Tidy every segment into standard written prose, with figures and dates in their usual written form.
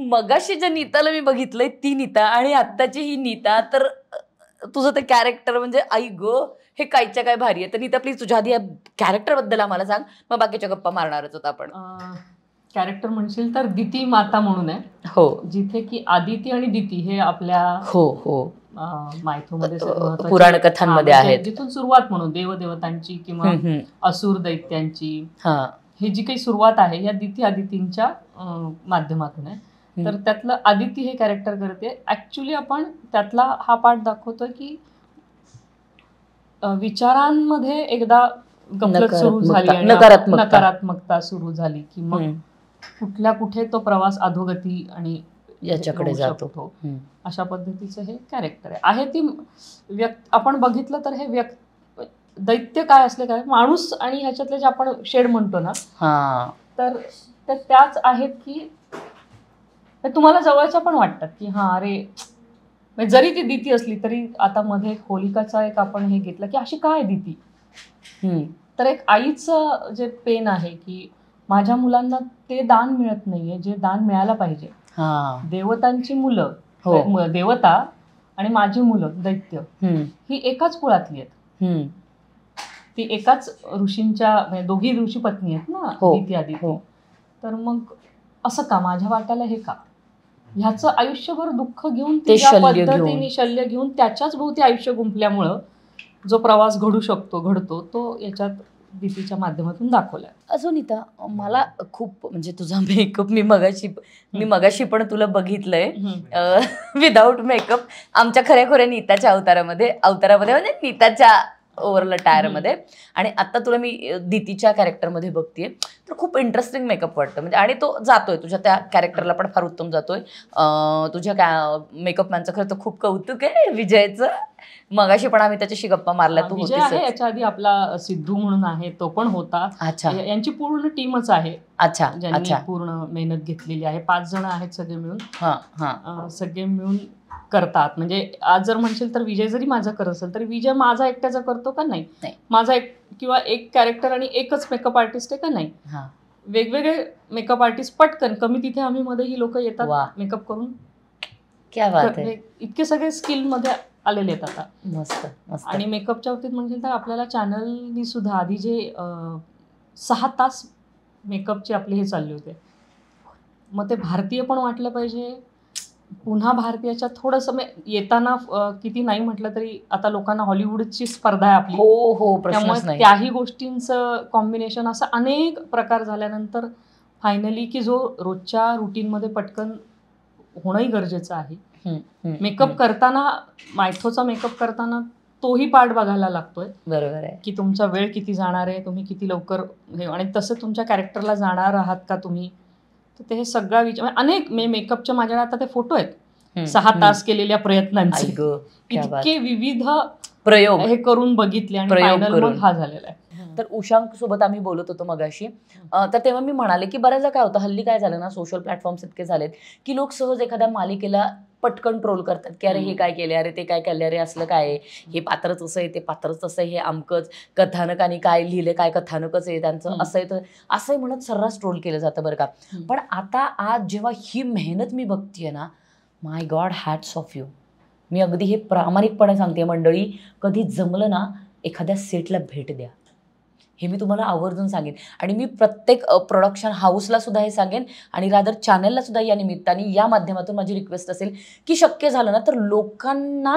मगाशी ज्या नीताला मी बघितलंय ती नीता आणि आत्ताची ही नीता, तर तुझं ते कॅरेक्टर म्हणजे आई गो हे कायच्या काय भारी आहे. तर नीता प्लीज तुझ्या आधी या कॅरेक्टर बद्दल आम्हाला सांग, मग बाकीच्या गप्पा मारणारच होता आपण. कॅरेक्टर म्हणशील तर दिती माता म्हणून आहे. हो, जिथे की आदिती आणि दिती हे आपल्या हो मायथोमध्ये पुराण कथांमध्ये आहेत. जिथून सुरुवात म्हणून देवदेवतांची किंवा असुर दैत्यांची ही जी काही सुरुवात आहे या दिती आदितींच्या माध्यमातून आहे. तर त्यातलं आदिती हे कॅरेक्टर करते. ऍक्च्युली आपण त्यातला हा पार्ट दाखवतोय की विचारांमध्ये एकदा गफलत सुरू झाली आणि नकारात्मकता सुरू झाली की मग कुठल्या कुठे तो प्रवास अधोगती आणि याच्याकडे जातो. अशा पद्धतीचं हे कॅरेक्टर आहे. ती आपण बघितलं तर हे दैत्य काय असले काय माणूस आणि ह्याच्यातले जे आपण शेड म्हणतो ना, तर त्याच आहेत की तुम्हाला जवळच्या पण वाटतात की हा अरे जरी ती दिती असली तरी आता मध्ये होलिकाचा एक आपण हे घेतलं की अशी काय दिती. तर एक आईचं जे पेन आहे की माझ्या मुलांना ते दान मिळत नाहीये जे दान मिळायला पाहिजे. देवतांची मुलं देवता आणि माझी मुलं दैत्य ही एकाच कुळातली आहेत. ती एकाच ऋषींच्या दोघी ऋषी पत्नी आहेत ना, दिती आदिती. तर मग असं का माझ्या वाट्याला हे का, ह्याचं आयुष्यभर दुःख घेऊन त्या पद्धतीने शल्य घेऊन त्याच्याच भोवती आयुष्य गुंफल्यामुळं जो प्रवास घडतो तो याच्यात दितीच्या माध्यमातून दाखवलाय. अजून नीता मला खूप म्हणजे तुझा मेकअप मी मगाशी पण तुला बघितलंय विदाऊट मेकअप आमच्या खऱ्या नीताच्या अवतारामध्ये म्हणजे नीताच्या ओव्हरऑल टायरमध्ये, आणि आता तुला मी दितीच्या कॅरेक्टरमध्ये बघतेय तर खूप इंटरेस्टिंग मेकअप वाटतं म्हणजे. आणि तो जातोय तुझ्या त्या कॅरेक्टरला पण फार उत्तम जातोय. तुझ्या मेकअप मॅनचं खरं तर खूप कौतुक आहे विजयचं. मगाशी पण आम्ही त्याच्याशी गप्पा मारल्या. तू विजय आहे, याच्या आधी आपला सिद्धू म्हणून आहे तो पण होता. अच्छा, यांची पूर्ण टीमच आहे. अच्छा, ज्यांनी पूर्ण मेहनत घेतलेली आहे. 5 जण आहेत सगळे मिळून. सगळे मिळून करतात. म्हणजे आज जर म्हणशील तर विजय जरी माझा करत असेल तरी विजय माझा एकट्याचा करतो का नाही, माझा किंवा एक कॅरेक्टर आणि एकच मेकअप आर्टिस्ट आहे का नाही, वेगवेगळे मेकअप आर्टिस्ट पटकन कमी तिथे आम्ही मध्ये ही लोक येतात मेकअप करून. क्या बात आहे. इतके सगळे स्किल मध्ये आलेले आहेत आता. मस्त. आणि मेकअपच्या बाबतीत म्हणजे तर आपल्याला चॅनलनी सुद्धा आधी जे 6 तास मेकअपचे आपले हे चालले होते, मग ते भारतीय पण वाटलं पाहिजे. पुन्हा भारतीयाच्या थोडंसं येताना किती नाही म्हटलं तरी आता लोकांना हॉलिवूडची स्पर्धा आहे आपली. त्यामुळे त्याही गोष्टींचं कॉम्बिनेशन असं अनेक प्रकार झाल्यानंतर फायनली की जो रोजच्या रुटीनमध्ये पटकन होणंही गरजेचं आहे. मेकअप करताना मायथोचा मेकअप करताना तोही पार्ट बघायला लागतोय. बरोबर आहे की तुमचा वेळ किती जाणार आहे, तुम्ही किती लवकर आणि तसं तुमच्या कॅरेक्टरला जाणार आहात का तुम्ही. तर ते हे सगळा विचार अनेक मेकअपच्या माझ्याकडे आता ते फोटो आहेत 6 तास केलेल्या प्रयत्नांचे. इतके विविध प्रयोग हे करून बघितले आणि फायनल मग हा झालेला आहे. तर उषांक सोबत आम्ही बोलत होतो मगाशी, तर तेव्हा मी म्हणाले की बऱ्याचदा काय होतं हल्ली काय झालं ना, सोशल प्लॅटफॉर्म्स इतके झालेत की लोक सहज एखाद्या मालिकेला पटकन ट्रोल करतात की अरे हे काय केले, अरे ते काय केले, अरे असलं काय, हे पात्रच असं आहे, ते पात्रच असं आहे, हे अमकंच, कथानकाने काय लिहिले, काय कथानकच आहे त्यांचं, असं आहे तर असंही म्हणत सर्रास ट्रोल केलं जातं बरं का. पण आता आज जेव्हा ही मेहनत मी बघतीये ना, माय गॉड, हॅट्स ऑफ यू. मी अगदी हे प्रामाणिकपणे सांगते मंडळी, कधी जमलं ना एखाद्या सेटला भेट द्या, हे मी तुम्हाला आवर्जून सांगेन. आणि मी प्रत्येक प्रोडक्शन हाऊसला सुद्धा हे सांगेन आणि रादर चॅनलला सुद्धा या निमित्ताने या माध्यमातून माझी रिक्वेस्ट असेल की शक्य झालं ना तर लोकांना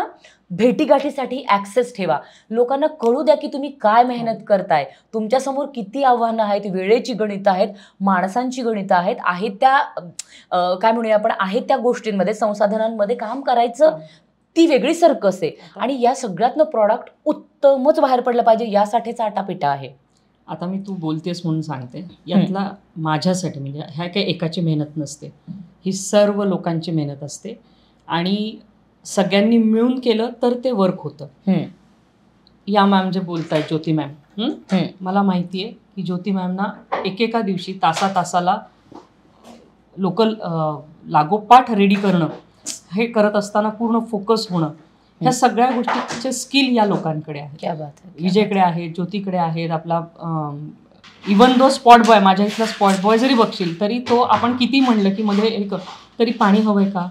भेटीगाठीसाठी ॲक्सेस ठेवा. लोकांना कळू द्या की तुम्ही काय मेहनत करताय, तुमच्यासमोर किती आव्हानं आहेत, वेळेची गणितं आहेत, माणसांची गणितं आहेत त्या काय म्हणूया आपण आहेत त्या गोष्टींमध्ये संसाधनांमध्ये काम करायचं, ती वेगळी सर्कस आहे. आणि या सगळ्यातनं प्रॉडक्ट उत्तमच बाहेर पडलं पाहिजे यासाठीचा आटापिटा आहे. आता मी तू बोलतेस म्हणून सांगते, यातला माझ्यासाठी म्हणजे ह्या काही एकाची मेहनत नसते, ही सर्व लोकांची मेहनत असते आणि सगळ्यांनी मिळून केलं तर ते वर्क होतं. या मॅम जे बोलतायत ज्योती मॅम, मला माहिती आहे की ज्योती मॅमना एकेका दिवशी तासाला लोकल लागोपाठ रेडी करणं, हे करत असताना पूर्ण फोकस होणं, ह्या सगळ्या गोष्टीचे स्किल या लोकांकडे आहे. विजयकडे आहे, ज्योतीकडे आहेत, आपला इवन दो स्पॉट बॉय, माझ्या इथला स्पॉट बॉय जरी बघशील तरी तो आपण किती म्हणलं की मध्ये एक तरी पाणी हवंय का,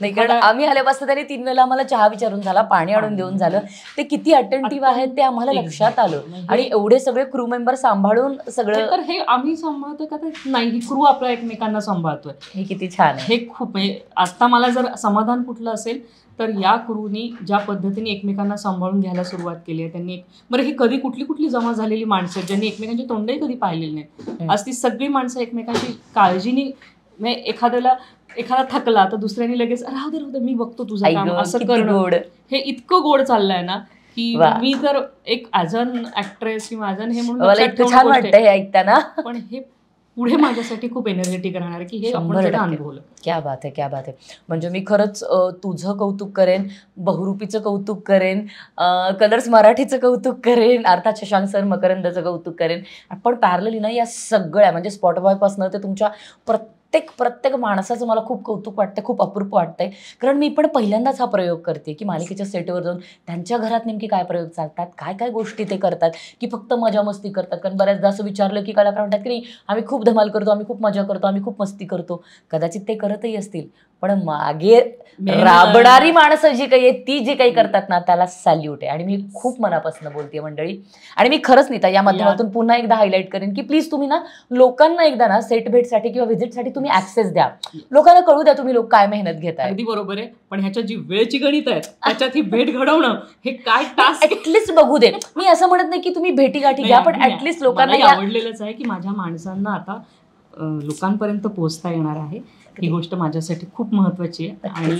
नाही, कारण आम्ही आल्यापासून त्यांनी 3 वेळेला आम्हाला चहा विचारून झाला, पाणी आणून देऊन झालं. ते किती अटेंटिव्ह आहेत ते आम्हाला लक्षात आलं. आणि एवढे सगळे क्रू मेंबर सांभाळून सगळं, तर हे आम्ही सांभाळतोय का नाही, ही क्रू आपल्या एकमेकांना सांभाळतोय, हे किती छान आहे. हे खूप आता मला जर समाधान कुठलं असेल तर या क्रूनी ज्या पद्धतीने एकमेकांना सांभाळून घ्यायला सुरुवात केली आहे त्यांनी. बरं, ही कधी कुठली कुठली जमा झालेली माणसं ज्यांनी एकमेकांची तोंडही कधी पाहिलेली नाही, आज ती सगळी माणसं एकमेकांची काळजीने, एखादा थकला तर दुसऱ्याने लगेच राहू दे मी बघतो तुझं काम, असं करणं, हे इतकं गोड चाललंय ना की मी तर एक ॲज अन ऍक्ट्रेस किंवा ॲज अन हे म्हणून छान वाटतंय ऐकताना. पण हे पुढे माझ्यासाठी खूप एनर्जेटिक राहणार की हे आपण अनुभवलं. क्या बात आहे, क्या बात आहे. म्हणजे मी खरंच तुझं कौतुक करेन, बहुरूपीचं कौतुक करेन, कलर्स मराठीचं कौतुक करेन, अर्थात शशांक सर मकरंदचं कौतुक करेन. पण पॅरलली ना या सगळ्या म्हणजे स्पॉट बॉयपासून ते तुमच्या प्रत्येक माणसाचं मला खूप कौतुक वाटतं, खूप अपूर्व वाटतंय. कारण मी पण पहिल्यांदाच हा प्रयोग करते की मालिकेच्या सेटवर जाऊन त्यांच्या घरात नेमकी काय प्रयोग चालतात, काय काय गोष्टी ते करतात, की फक्त मजा मस्ती करतात. कारण बऱ्याचदा असं विचारलं की कलाकार म्हणतात की नाही आम्ही खूप धमाल करतो, आम्ही खूप मजा करतो, आम्ही खूप मस्ती करतो. कदाचित ते करतही असतील, पण मागे राबणारी माणसं जी काही आहेत ती जी काही करतात ना त्याला सॅल्यूट आहे. आणि मी खूप मनापासून बोलते मंडळी. आणि मी खरंच नीता या माध्यमातून पुन्हा एकदा हायलाईट करेन की प्लीज तुम्ही ना लोकांना एकदा ना सेट भेटसाठी किंवा व्हिजिटसाठी तुम्ही ऍक्सेस द्या, लोकांना कळू द्या तुम्ही लोक काय मेहनत घेताय. अगदी बरोबर आहे, पण ह्याच्यात जी वेळची गणित आहे त्याच्यात ही भेट घडवणं हे काय टास्क, ऍटलिस्ट बघू दे. मी असं म्हणत नाही की तुम्ही भेटीगाठी घ्या, पण ऍटलिस्ट लोकांना आवडलेलंच आहे की माझ्या माणसांना आता लोकांपर्यंत पोहोचता येणार आहे. ही गोष्ट माझ्यासाठी खूप महत्वाची आहे. आणि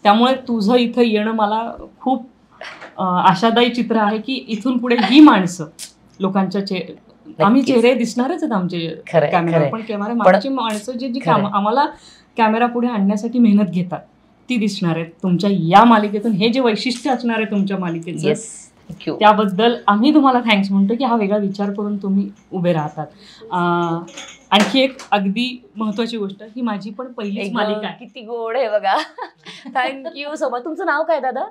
त्यामुळे तुझं इथं येणं मला खूप आशादायी चित्र आहे की इथून पुढे ही माणसं लोकांच्या आम्ही चेहरे दिसणारच आहेत आमचे कॅमेरा, पण कॅमेरा मागची माणसं जी आम्हाला कॅमेरा पुढे आणण्यासाठी मेहनत घेतात ती दिसणार आहेत तुमच्या या मालिकेतून. हे जे वैशिष्ट्य असणार आहे तुमच्या मालिकेचं त्याबद्दल आम्ही तुम्हाला थँक्स म्हणतो की हा वेगळा विचार करून तुम्ही उभे राहतात. आणखी एक अगदी महत्वाची गोष्ट, ही माझी पण पहिलीच मालिका आहे. किती गोड आहे बघा. Thank you so much. तुमचं नाव काय दादा?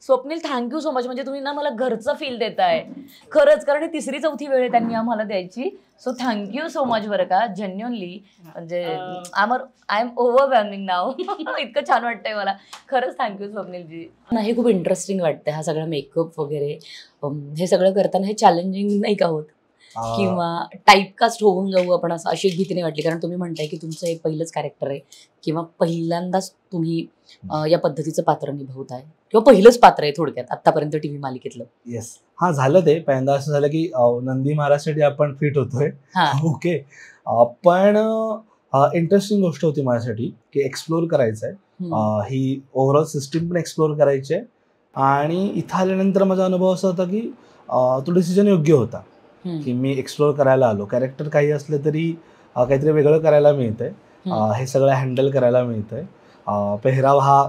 स्वप्नील. Thank you so much. म्हणजे तुम्ही ना मला घरचं फील देताय खरंच, कारण 3री-4थी वेळ त्यांनी आम्हाला द्यायची. सो थँक्यू सो मच बरं का, जेन्युअनली. म्हणजे आय एम ओव्हरवेल्मिंग नाव. इतकं छान वाटतंय मला खरंच. थँक्यू स्वप्नीलजी. हे खूप इंटरेस्टिंग वाटतंय हा सगळा मेकअप वगैरे, हे सगळं करताना हे चॅलेंजिंग नाही का होत, किंवा टाईपकास्ट होऊन जाऊ आपण असं, अशी एक भीती नाही वाटली? कारण तुम्ही म्हणताय की तुमचं एक पहिलंच कॅरेक्टर आहे किंवा पहिल्यांदाच तुम्ही या पद्धतीचं पात्र निभावताय किंवा पहिलंच पात्र आहे थोडक्यात आतापर्यंत टीव्ही मालिकेतलं. येस, हा झालं ते पहिल्यांदा असं झालं की नंदी महाराजसाठी आपण फिट होतोय. ओके, पण इंटरेस्टिंग गोष्ट होती माझ्यासाठी की एक्सप्लोर करायचं आहे, ही ओव्हरऑल सिस्टीम पण एक्सप्लोर करायची आहे. आणि इथं आल्यानंतर माझा अनुभव असा होता की तो डिसिजन योग्य होता की मी एक्सप्लोर करायला आलो. कॅरेक्टर काही असलं तरी काहीतरी वेगळं करायला मिळतंय, हे सगळं हँडल करायला मिळतंय, पेहराव हा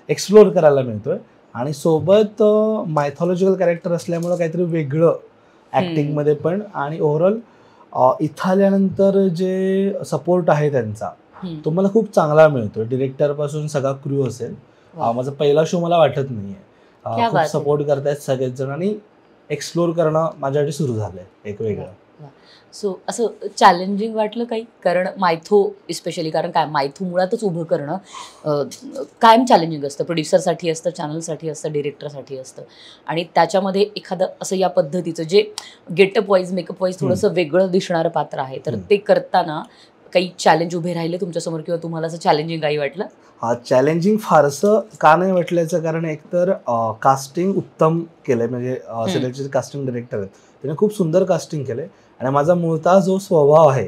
एक्सप्लोर करायला मिळतोय. आणि सोबत मायथॉलॉजिकल कॅरेक्टर असल्यामुळं काहीतरी वेगळं ॲक्टिंगमध्ये पण. आणि ओव्हरऑल इथं आल्यानंतर जे सपोर्ट आहे त्यांचा तो मला खूप चांगला मिळतोय. डिरेक्टरपासून सगळा क्रू असेल, माझा पहिला शो मला वाटत नाही आहे, खूप सपोर्ट करतायत सगळेच जण. आणि एक्सप्लोर करणं माझ्यासाठी सुरू झालंय एक वेगळं. सो असं चॅलेंजिंग वाटलं काही? कारण मायथो स्पेशली, कारण काय मायथो मुळातच उभं करणं कायम चॅलेंजिंग असतं. प्रोड्युसरसाठी असतं, चॅनलसाठी असतं, डिरेक्टरसाठी असतं. आणि त्याच्यामध्ये एखादं असं या पद्धतीचं जे गेटअप वाईज मेकअप वाईज थोडंसं वेगळं दिसणारं पात्र आहे, तर ते करताना काही चॅलेंज उभे राहिले तुमच्यासमोर किंवा तुम्हाला असं चॅलेंजिंग काही वाटलं? हा, चॅलेंजिंग फारसं का नाही वाटल्याचं कारण एकतर कास्टिंग उत्तम केलंय, म्हणजे सिरियलचे कास्टिंग डिरेक्टर आहेत त्याने खूप सुंदर कास्टिंग केलंय. आणि माझा मूळचा जो स्वभाव आहे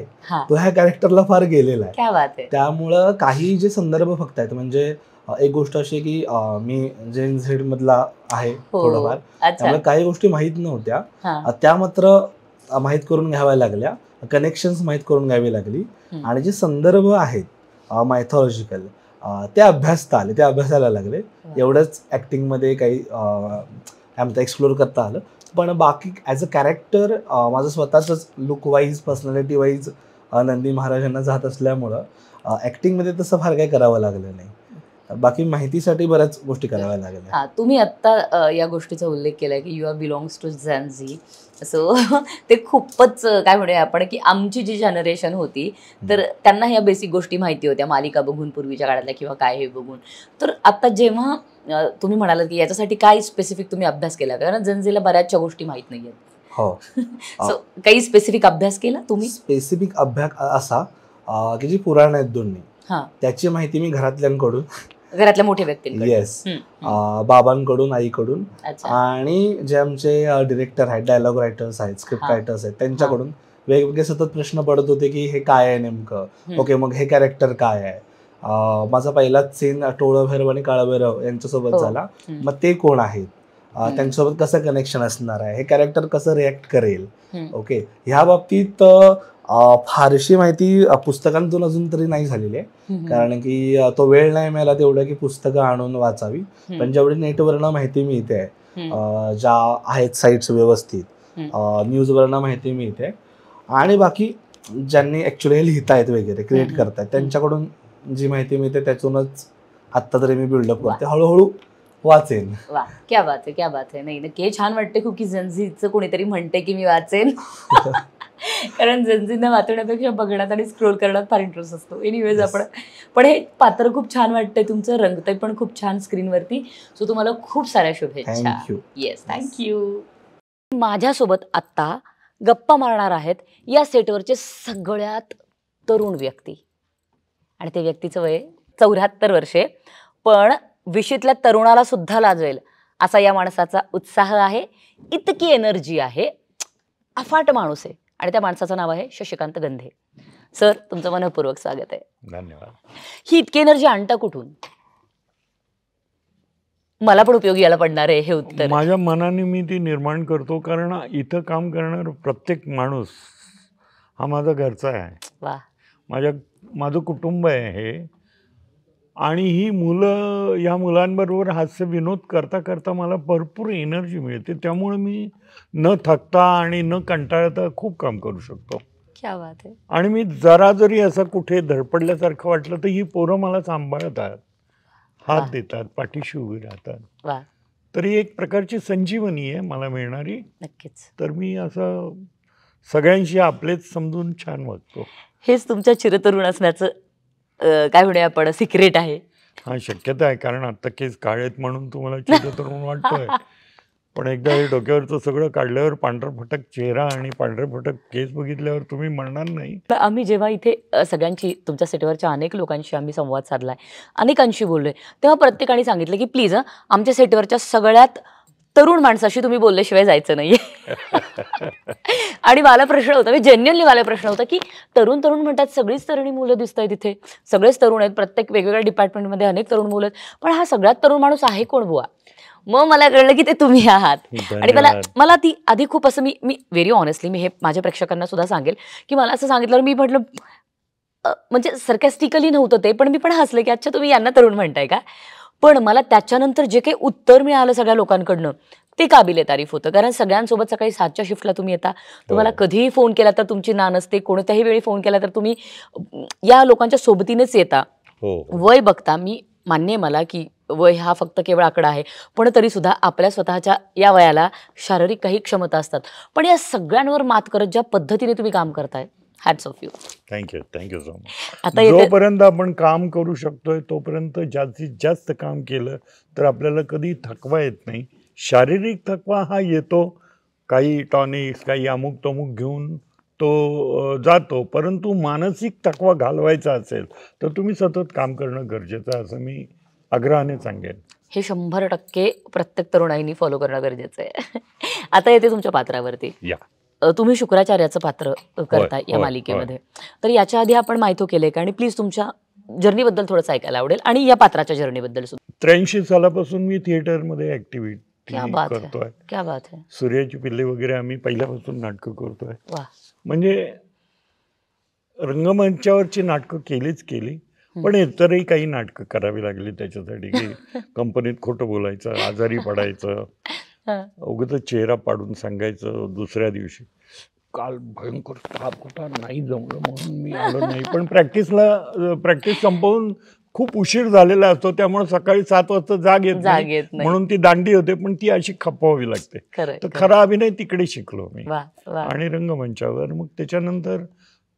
तो ह्या कॅरेक्टरला फार गेलेला आहे. त्यामुळं काही जे संदर्भ फक्त आहेत, म्हणजे एक गोष्ट अशी की मी जेन झेड मधला आहे थोडंफार, त्यामुळे काही गोष्टी माहीत नव्हत्या, त्या मात्र माहीत करून घ्याव्या लागल्या, कनेक्शन्स माहीत करून घ्यावी लागली. आणि जे संदर्भ आहेत मायथॉलॉजिकल ते अभ्यासता आले, ते अभ्यासायला लागले. एवढंच ॲक्टिंगमध्ये काही काय म्हणतात एक्सप्लोर करता आलं. पण बाकी ॲज अ कॅरेक्टर माझं स्वतःच look wise, personality wise Nandi महाराजांना जात असल्यामुळं ॲक्टिंगमध्ये तसं फार काही करावं लागलं नाही. बाकी माहितीसाठी बऱ्याच गोष्टी कराव्या लागल्या. हा, तुम्ही आत्ता या गोष्टीचा उल्लेख केलाय की you are belongs to Gen Z. So ते खूपच काय म्हणूया आपण की आमची जी जनरेशन होती तर त्यांना ह्या बेसिक गोष्टी माहिती होत्या, मालिका बघून पूर्वीच्या काळातल्या किंवा काय हे बघून. तर आता जेव्हा तुम्ही म्हणालात की याच्यासाठी काय स्पेसिफिक तुम्ही अभ्यास केला, कारण झेन झीला बऱ्याचशा गोष्टी माहित नाहीयेत. हो. सो काही स्पेसिफिक अभ्यास केला तुम्ही? स्पेसिफिक अभ्यास असा की जी पुराण आहेत दोन्ही, त्याची माहिती मी घरातल्यांकडून, घरातल्या मोठ्या व्यक्तींकडून, येस, बाबांकडून, आईकडून, आणि जे आमचे डिरेक्टर आहेत, डायलॉग रायटर्स आहेत, स्क्रिप्ट रायटर्स आहेत, त्यांच्याकडून वेगवेगळे सतत प्रश्न पडत होते की हे काय आहे नेमकं, ओके मग हे कॅरेक्टर काय आहे. माझा पहिलाच सीन टोळं भैरव आणि काळं भैरव यांच्यासोबत झाला. मग ते कोण आहेत, त्यांच्यासोबत कसं कनेक्शन असणार आहे, हे कॅरेक्टर कसं रिॲक्ट करेल, ओके, ह्या बाबतीत फारशी माहिती पुस्तकांतून अजून तरी नाही झालेली आहे, कारण की तो वेळ नाही मिळाला तेवढं की पुस्तकं आणून वाचावी. पण जेवढी नेटवरनं माहिती मिळते आहे, ज्या आहेत साईट्स व्यवस्थित, न्यूजवरनं माहिती मिळते, आणि बाकी ज्यांनी ॲक्च्युली हे लिहितायत वगैरे क्रिएट करतायत त्यांच्याकडून जी माहिती मिळते त्यातूनच आत्ता तरी मी बिल्डअप करते, हळूहळू वाचेन. वा, क्या बात आहे, क्या बात आहे. नाही नक्की छान वाटते खूप की झेन झीचं कोणीतरी म्हणते की मी वाचेन. कारण झेन झीनं वाचण्यापेक्षा बघण्यात आणि स्क्रोल करण्यात फार इंटरेस्ट असतो. एनिवेज आपण, पण हे पात्र खूप छान वाटतंय तुमचं, रंगतंय पण खूप छान स्क्रीनवरती. सो तुम्हाला खूप साऱ्या शुभेच्छा. थँक्यू. Yes, thank you. माझ्यासोबत आत्ता गप्पा मारणार आहेत या सेटवरचे सगळ्यात तरुण व्यक्ती, आणि त्या व्यक्तीचं वय 74 वर्षे, पण विशीतल्या तरुणाला सुद्धा लाजवेल असा या माणसाचा उत्साह आहे, इतकी एनर्जी आहे, अफाट माणूस आहे, आणि त्या माणसाचं नाव आहे शशिकांत गंधे. सर, तुमचं मनःपूर्वक स्वागत आहे. धन्यवाद. ही इतकी एनर्जी आणता कुठून? मला पण उपयोगी याला पडणार आहे हे उत्तर. माझ्या मनाने मी ती निर्माण करतो, कारण इथं काम करणार प्रत्येक माणूस हा माझा घरचा आहे. वा. माझं कुटुंब आहे हे, आणि ही मुलं, या मुलांबरोबर हास्य विनोद करता करता मला भरपूर एनर्जी मिळते, त्यामुळे मी न थकता आणि न कंटाळता खूप काम करू शकतो. क्या बात आहे. आणि मी जरा जरी असं कुठे धडपडल्यासारखं वाटलं तर ही पोरं मला सांभाळतात, हात देतात, पाठीशी उभी राहतात. तर ही एक प्रकारची संजीवनी आहे मला मिळणारी. नक्कीच. तर मी असं सगळ्यांशी आपलेच समजून छान वागतो. हेच तुमच्या चिरतरुण असण्याचं काय म्हणूया आपण सिक्रेट आहे. हा, शक्यता आहे, कारण आता केस काळे आहेत म्हणून तुम्हाला चिरतरुण वाटतोय, पण एकदा हे डोक्यावरचं सगळं काढल्यावर पांढरफटक चेहरा आणि पांढरफटक केस बघितल्यावर तुम्ही म्हणणार नाही. तर आम्ही जेव्हा इथे सगळ्यांची, तुमच्या सेटवरच्या अनेक लोकांशी आम्ही संवाद साधलाय, अनेकांशी बोललोय, तेव्हा प्रत्येकाने सांगितलं की प्लीज आमच्या सेटवरच्या सगळ्यात तरुण माणसाशी तुम्ही बोलल्याशिवाय जायचं नाहीये. आणि मला प्रश्न होता, जेन्युअनली मला प्रश्न होता की तरुण तरुण म्हणतात, सगळीच तरुणी मुलं दिसत आहेत इथे, सगळेच तरुण आहेत, प्रत्येक वेगवेगळ्या डिपार्टमेंटमध्ये अनेक तरुण मुलं आहेत, पण हा सगळ्यात तरुण माणूस आहे कोण बुवा? मग मला कळलं की ते तुम्ही आहात. आणि मला ती आधी खूप असं, मी व्हेरी ऑनेस्टली मी हे माझ्या प्रेक्षकांना सुद्धा सांगेल की मला असं सांगितलं, मी म्हटलं म्हणजे सरकॅस्टिकली नव्हतं ते, पण मी पण हसले की अच्छा तुम्ही यांना तरुण म्हणताय का. पण मला त्याच्यानंतर जे काही उत्तर मिळालं सगळ्या लोकांकडनं ते काबिले तारीफ होतं, कारण सगळ्यांसोबत सकाळी 7च्या शिफ्टला तुम्ही येता, तुम्हाला कधीही फोन केला तर तुमची ना नसते, कोणत्याही वेळी फोन केला तर तुम्ही या लोकांच्या सोबतीनेच येता. वय बघता, मी मान्य मला की वय हा फक्त केवळ आकडा आहे, पण तरी सुद्धा आपल्या स्वतःच्या या वयाला शारीरिक काही क्षमता असतात, पण या सगळ्यांवर मात करत ज्या पद्धतीने तुम्ही काम करताय, hats off you. Thank you so much. आता जोपर्यंत आपण काम करू शकतोय तोपर्यंत जास्तीत जास्त काम केलं तर आपल्याला कधी थकवा येत नाही. शारीरिक थकवा हा येतो, काही टॉनिक्स, काही अमुक तमुक घेऊन तो जातो, परंतु मानसिक थकवा घालवायचा असेल तर तुम्ही सतत काम करणं गरजेचं आहे, असं मी आग्रहाने सांगेन. हे 100% प्रत्येक तरुणाईनी फॉलो करणं गरजेचं आहे. आता येते तुमच्या पात्रावरती. तुम्ही शुक्राचार्याचं पात्र करताय या मालिकेमध्ये, तर याच्या आधी आपण माहिती केलंय का? आणि प्लीज तुमच्या जर्नीबद्दल थोडंसं ऐकायला आवडेल, आणि या पात्राच्या जर्नीबद्दल सुद्धा. 83 सालापासून मी थिएटरमध्ये ऍक्टिव्हिटी करतोय. क्या बात आहे. सूर्याची पिल्ले वगैरे आम्ही पहिल्यापासून नाटकं करतोय. म्हणजे रंगमंचावरची नाटकं केली, पण इतरही काही नाटकं करावी लागली त्याच्यासाठी की कंपनीत खोटं बोलायचं, आजारी पडायचं, उगाच चेहरा पाडून सांगायचं दुसऱ्या दिवशी काल भयंकर ताप होता, नाही जमलं म्हणून मी आलो नाही. पण प्रॅक्टिस संपवून खूप उशीर झालेला असतो, त्यामुळे सकाळी 7 वाजता जाग येत नाही, नाही. म्हणून ती दांडी होते, पण ती अशी खपवावी लागते. तर खरा अभिनय तिकडे शिकलो मी आणि रंगमंचावर. मग त्याच्यानंतर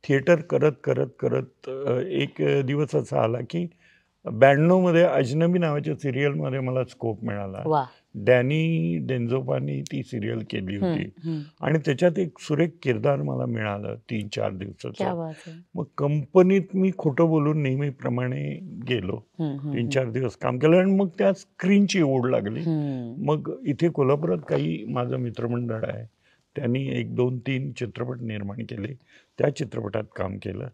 थिएटर करत करत करत एक दिवस असा आला की 92 मध्ये अजनबी नावाच्या सिरियलमध्ये मला स्कोप मिळाला. डॅनी डेंझोपानी ती सिरियल केली होती आणि त्याच्यात एक सुरेख किरदार मला मिळालं 3-4 दिवसाचं. मग कंपनीत मी खोटं बोलून नेहमीप्रमाणे गेलो, 3-4 दिवस काम केलं आणि मग त्या स्क्रीनची ओढ लागली. मग इथे कोल्हापुरात काही माझं मित्रमंडळ आहे, त्यांनी 1, 2, 3 चित्रपट निर्माण केले, त्या चित्रपटात काम केलं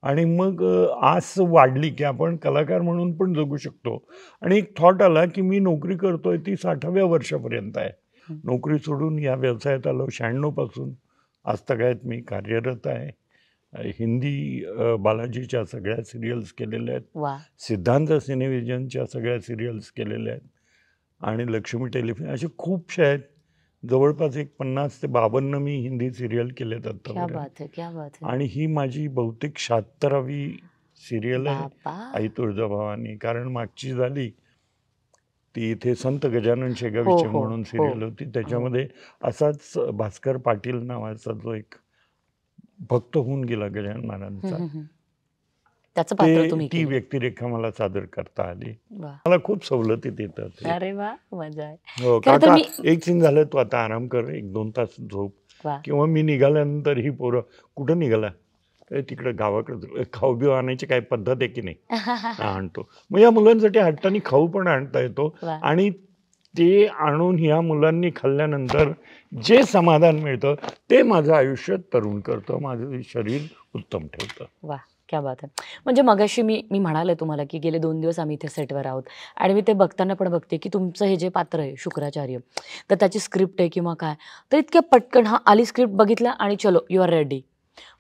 आणि मग आस वाढली की आपण कलाकार म्हणून पण जगू शकतो. आणि एक थॉट आला की मी नोकरी करतोय ती 60व्या वर्षापर्यंत आहे. नोकरी सोडून या व्यवसायात आलो. 96 पासून आजतागायत मी कार्यरत आहे. हिंदी बालाजीच्या सगळ्या सिरियल्स केलेल्या आहेत, सिद्धांत सिनेव्हिजनच्या सगळ्या सिरियल्स केलेल्या आहेत आणि लक्ष्मी टेलिफिल्म असे खूपशे आहेत. जवळपास एक 50 ते 52 मी हिंदी सिरियल केलेत आतापर्यंत आणि ही माझी बहुतेक 76वी सिरियल आहे आई तुळजाभवानी. कारण मागची झाली ती इथे संत गजानन शेगावीचे म्हणून सिरियल होती, त्याच्यामध्ये असाच भास्कर पाटील नावाचा जो एक भक्त होऊन गेला गजानन महाराजांचा, ती व्यक्तिरेखा मला सादर करता आली. मला खूप सवलती देतात. अरे वा, मजा आहे. हो काका, एक सीन झालं, तू आता आराम कर, 1-2 तास झोप. किंवा मी निघाल्यानंतर ही पोरं कुठं निघाला, तिकडे गावाकडे खाऊ बिऊ आणायची काय पद्धत आहे की नाही, आणतो. मग या मुलांसाठी हट्टाने खाऊ पण आणता येतो आणि ते आणून ह्या मुलांनी खाल्ल्यानंतर जे समाधान मिळतं ते माझं आयुष्य तरुण करतं, माझं शरीर उत्तम ठेवतं. वा, क्या बात आहे. म्हणजे मगाशी मी म्हणाले तुम्हाला की गेले 2 दिवस आम्ही इथे सेटवर आहोत आणि मी ते बघताना पण बघते की तुमचं हे जे पात्र आहे शुक्राचार्य, तर त्याची स्क्रिप्ट आहे किंवा काय, तर इतक्या पटकन आली स्क्रिप्ट बघितला आणि चलो यू आर रेडी.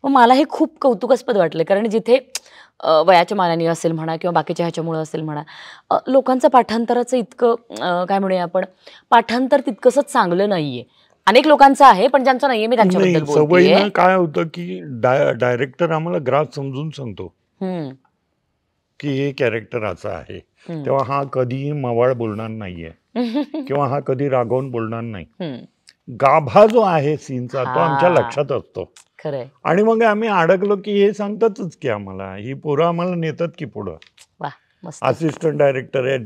मग मला हे खूप कौतुकास्पद वाटलं, कारण जिथे वयाच्या मानाने असेल म्हणा किंवा बाकीच्या ह्याच्यामुळं असेल म्हणा, लोकांचं पाठांतराचं इतकं काय म्हणूया आपण, पाठांतर तितकंसं चांगलं नाहीये. अनेक लोकांचं आहे पण ज्यांचं नाहीये, मी त्यांच्याबद्दल बोलतेय. काय होतं की डायरेक्टर आम्हाला ग्राफ समजून सांगतो की हे कॅरेक्टर असं आहे, तेव्हा हा कधीही मवाळ बोलणार नाहीये किंवा हा कधी रागवून बोलणार नाही. गाभा जो आहे सीनचा तो आमच्या लक्षात असतो. खरंय. आणि मग आम्ही अडकलो की हे सांगतातच की आम्हाला, ही पोरं आम्हाला नेतात की पुढं. असिस्टंट डायरेक्टर आहे,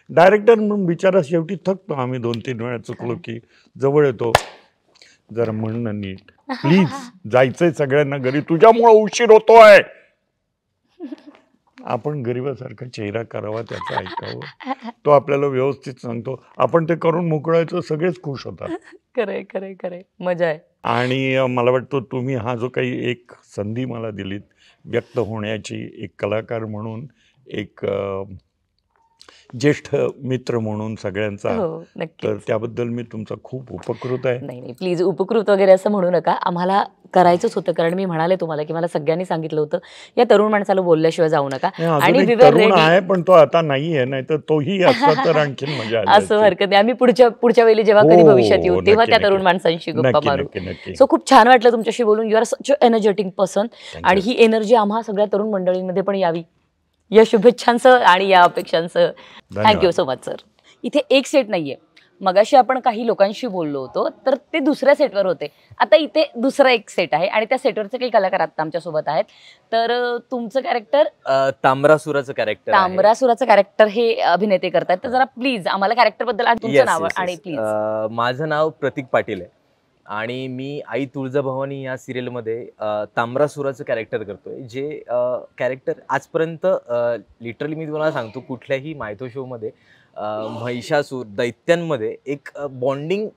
डायरेक्टर म्हणून बिचारा शेवटी थकतो. आम्ही 2-3 वेळा चुकलो की जवळ येतो, जरा म्हणणं नीट, प्लीज जायचंय सगळ्यांना घरी, तुझ्यामुळे उशीर होतोय. आपण गरीबासारखा चेहरा करावा, त्याचा ऐकावं, तो आपल्याला व्यवस्थित सांगतो, आपण ते करून मोकळायचं, सगळेच खुश होतात. खरे मजा आहे. आणि मला वाटतं तुम्ही हा जो काही एक संधी मला दिलीत व्यक्त होण्याची, एक कलाकार म्हणून, एक ज्येष्ठ मित्र म्हणून सगळ्यांचा, तर त्याबद्दल मी तुमचा खूप उपकृत आहे. नाही प्लीज उपकृत वगैरे असं म्हणू नका, आम्हाला करायचंच होतं, कारण मी म्हणाले तुम्हाला की मला सगळ्यांनी सांगितलं होतं या तरुण माणसाला बोलल्याशिवाय जाऊ नका. आणि तरुण आहे पण तो आता नाही आहे, नाही तर तोही असता तर आणखीन मजा आली असं हरकत नाही. आम्ही पुढच्या वेळी जेव्हा कधी भविष्यात येऊ तेव्हा त्या तरुण माणसांशी गप्पा मारू. सो खूप छान वाटलं तुमच्याशी बोलून. You R such energetic person आणि ही एनर्जी आम्हा सगळ्या तरुण मंडळींमध्ये पण यावी, या शुभेच्छांसह आणि या अपेक्षांसह. Thank you so much sir. इथे एक सेट नाहीये, मगाशी आपण काही लोकांशी बोललो होतो तर ते दुसऱ्या सेटवर होते, आता इथे दुसरा एक सेट आहे आणि त्या सेटवरचे काही कलाकार आता आमच्या सोबत आहेत. तर तुमचं कॅरेक्टर तांबरासुराचं कॅरेक्टर हे अभिनेते करतात, तर जरा प्लीज आम्हाला कॅरेक्टर बद्दल तुमचं नाव आणि प्लीज. माझं नाव प्रतीक पाटील आहे आणि मी आई तुळजाभवानी या सिरियलमध्ये तांबरासुराचं कॅरेक्टर करतोय. जे कॅरेक्टर आजपर्यंत लिटरली मी तुम्हाला सांगतो, कुठल्याही मायथो शोमध्ये महिषासूर दैत्यांमध्ये एक बॉन्डिंग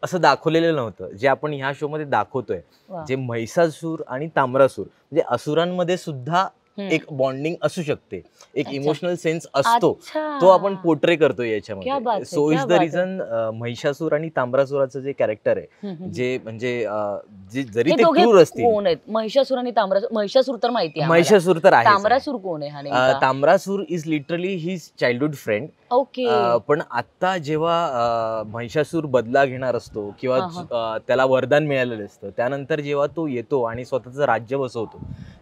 असं दाखवलेलं नव्हतं, जे आपण ह्या शोमध्ये दाखवतोय. जे महिषासूर आणि तांबरासूर म्हणजे असुरांमध्ये सुद्धा एक बॉन्डिंग असू शकते, एक इमोशनल सेन्स असतो, तो आपण पोर्ट्रे करतो याच्यामध्ये. So is the reason Mahishasur आणि तांबरासुराचं जे कॅरेक्टर आहे, जे म्हणजे जरी ते क्रूर असतील. महिषासूर आणि महिषासूर तर माहिती आहे, महिषासूर तर आहे. तांबरासूर कोण आहे? Tambrasur is literally his childhood friend. Okay. पण आता जेव्हा महिषासूर बदला घेणार असतो किंवा त्याला वरदान मिळालेलं असतं, त्यानंतर जेव्हा तो येतो आणि स्वतःचं राज्य बसवतो,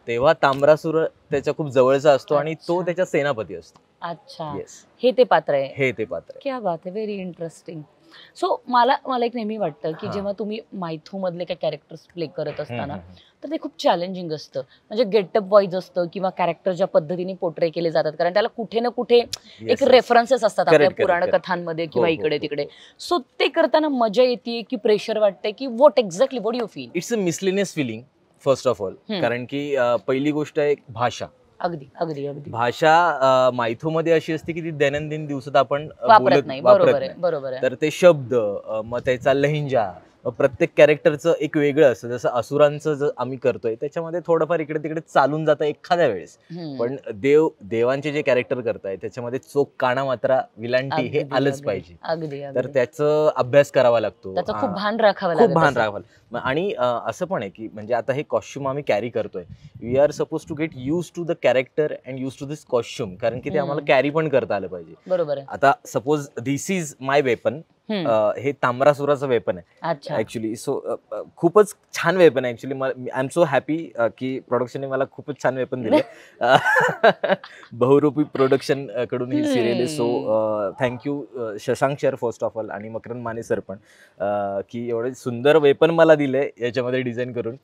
तेव्हा ताम्रासूर त्याच्या खूप जवळचा असतो आणि तो त्याचा सेनापती असतो. अच्छा, येस, हे ते पात्र आहे. हे ते पात्र आहे. क्या बात आहे, व्हेरी इंटरेस्टिंग. सो मला एक नेहमी वाटतं की जेव्हा तुम्ही मायथो मधले काही कॅरेक्टर्स प्ले करत असताना तर ते खूप चॅलेंजिंग असतं. म्हणजे गेटअप वाईज असतं किंवा कॅरेक्टर ज्या पद्धतीने पोर्ट्रे केले जातात, कारण त्याला कुठे ना कुठे एक रेफरन्सेस असतात आपल्या पुराण कथांमध्ये किंवा इकडे तिकडे. सो ते करताना मजा येते की प्रेशर वाटते की what exactly what you feel? It's a miscellaneous feeling first of all. कारण की पहिली गोष्ट आहे भाषा. अगदी अगदी अगदी. भाषा मायथोमध्ये अशी असते की ती दैनंदिन दिवसात आपण वापरत नाही. बरोबर आहे. तर ते शब्द, मग त्याचा लहिंजा, प्रत्येक कॅरेक्टरचं एक वेगळं असतं. जसं असुरांचं जर आम्ही करतोय त्याच्यामध्ये थोडंफार इकडे तिकडे चालून जातं एखाद्या वेळेस, पण देवांचे जे कॅरेक्टर करताय त्याच्यामध्ये चोख, काना, मात्रा, विलांटी हे आलंच पाहिजे. अगदी. तर त्याचा अभ्यास करावा लागतो, त्याचं खूप भान राखावं खूप भान राखावं. आणि असं पण आहे की म्हणजे आता हे कॉस्ट्युम आम्ही कॅरी करतोय, we are suppose to get use to the character and use to this costume, कारण की ते आम्हाला कॅरी पण करता आलं पाहिजे. बरोबर आहे. आता suppose this is my weapon, हे ताम्रासुराचं वेपन आहे ऍक्च्युली. सो खूपच छान वेपन आहे actually. I am so happy की प्रोडक्शनने मला खूपच छान वेपन दिले. बहुरूपी प्रोडक्शन कडून ही सिरियल आहे. So thank you Shashank sir first of all आणि मकरंद माने सर पण, की एवढे सुंदर वेपन मला दिले याच्यामध्ये डिझाईन करून.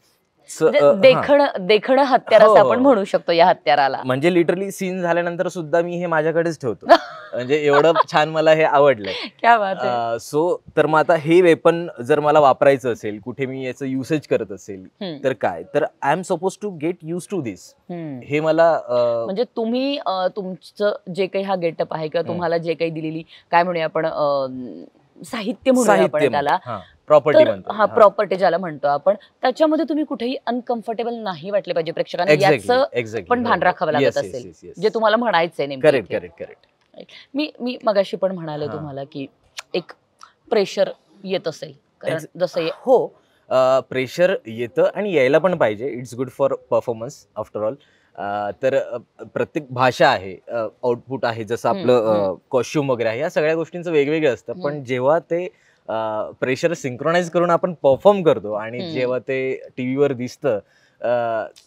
देखणं हत्यार असं आपण म्हणू शकतो या हत्याराला. म्हणजे लिटरली सीन झाल्यानंतर सुद्धा मी हे माझ्याकडेच ठेवतो, म्हणजे एवढं छान मला हे आवडलंय. क्या बात आहे. सो तर मग आता हे वेपन जर मला वापरायचं असेल, कुठे मी याचं युसेज करत असेल तर काय, तर I am suppose to get use to this. हे मला म्हणजे तुम्ही तुमचं जे काही हा गेटअप आहे किंवा तुम्हाला जे काही दिलेली काय म्हणूया आपण साहित्य म्हणूया आपण त्याला, प्रॉपर्टी प्रॉपर्टी ज्याला म्हणतो आपण, त्याच्यामध्ये तुम्ही कुठेही अनकम्फर्टेबल नाही वाटले पाहिजे प्रेक्षकांना, याचं पण भान राखावं लागत असेल जे तुम्हाला म्हणायचंय नेमकं. करेक्ट. मी मगाशी पण म्हणाले तुम्हाला की एक प्रेशर येत असेल, कारण जसं हो प्रेशर येतं आणि यायला पण पाहिजे. It's good for performance after all. तर प्रत्येक भाषा आहे, आउटपुट आहे, जसं आपलं कॉस्ट्युम वगैरे आहे, या सगळ्या गोष्टींचं वेगवेगळं असतं. पण जेव्हा ते प्रेशर सिंक्रोनाइज करून आपण परफॉर्म करतो आणि जेव्हा ते टीव्हीवर दिसतं,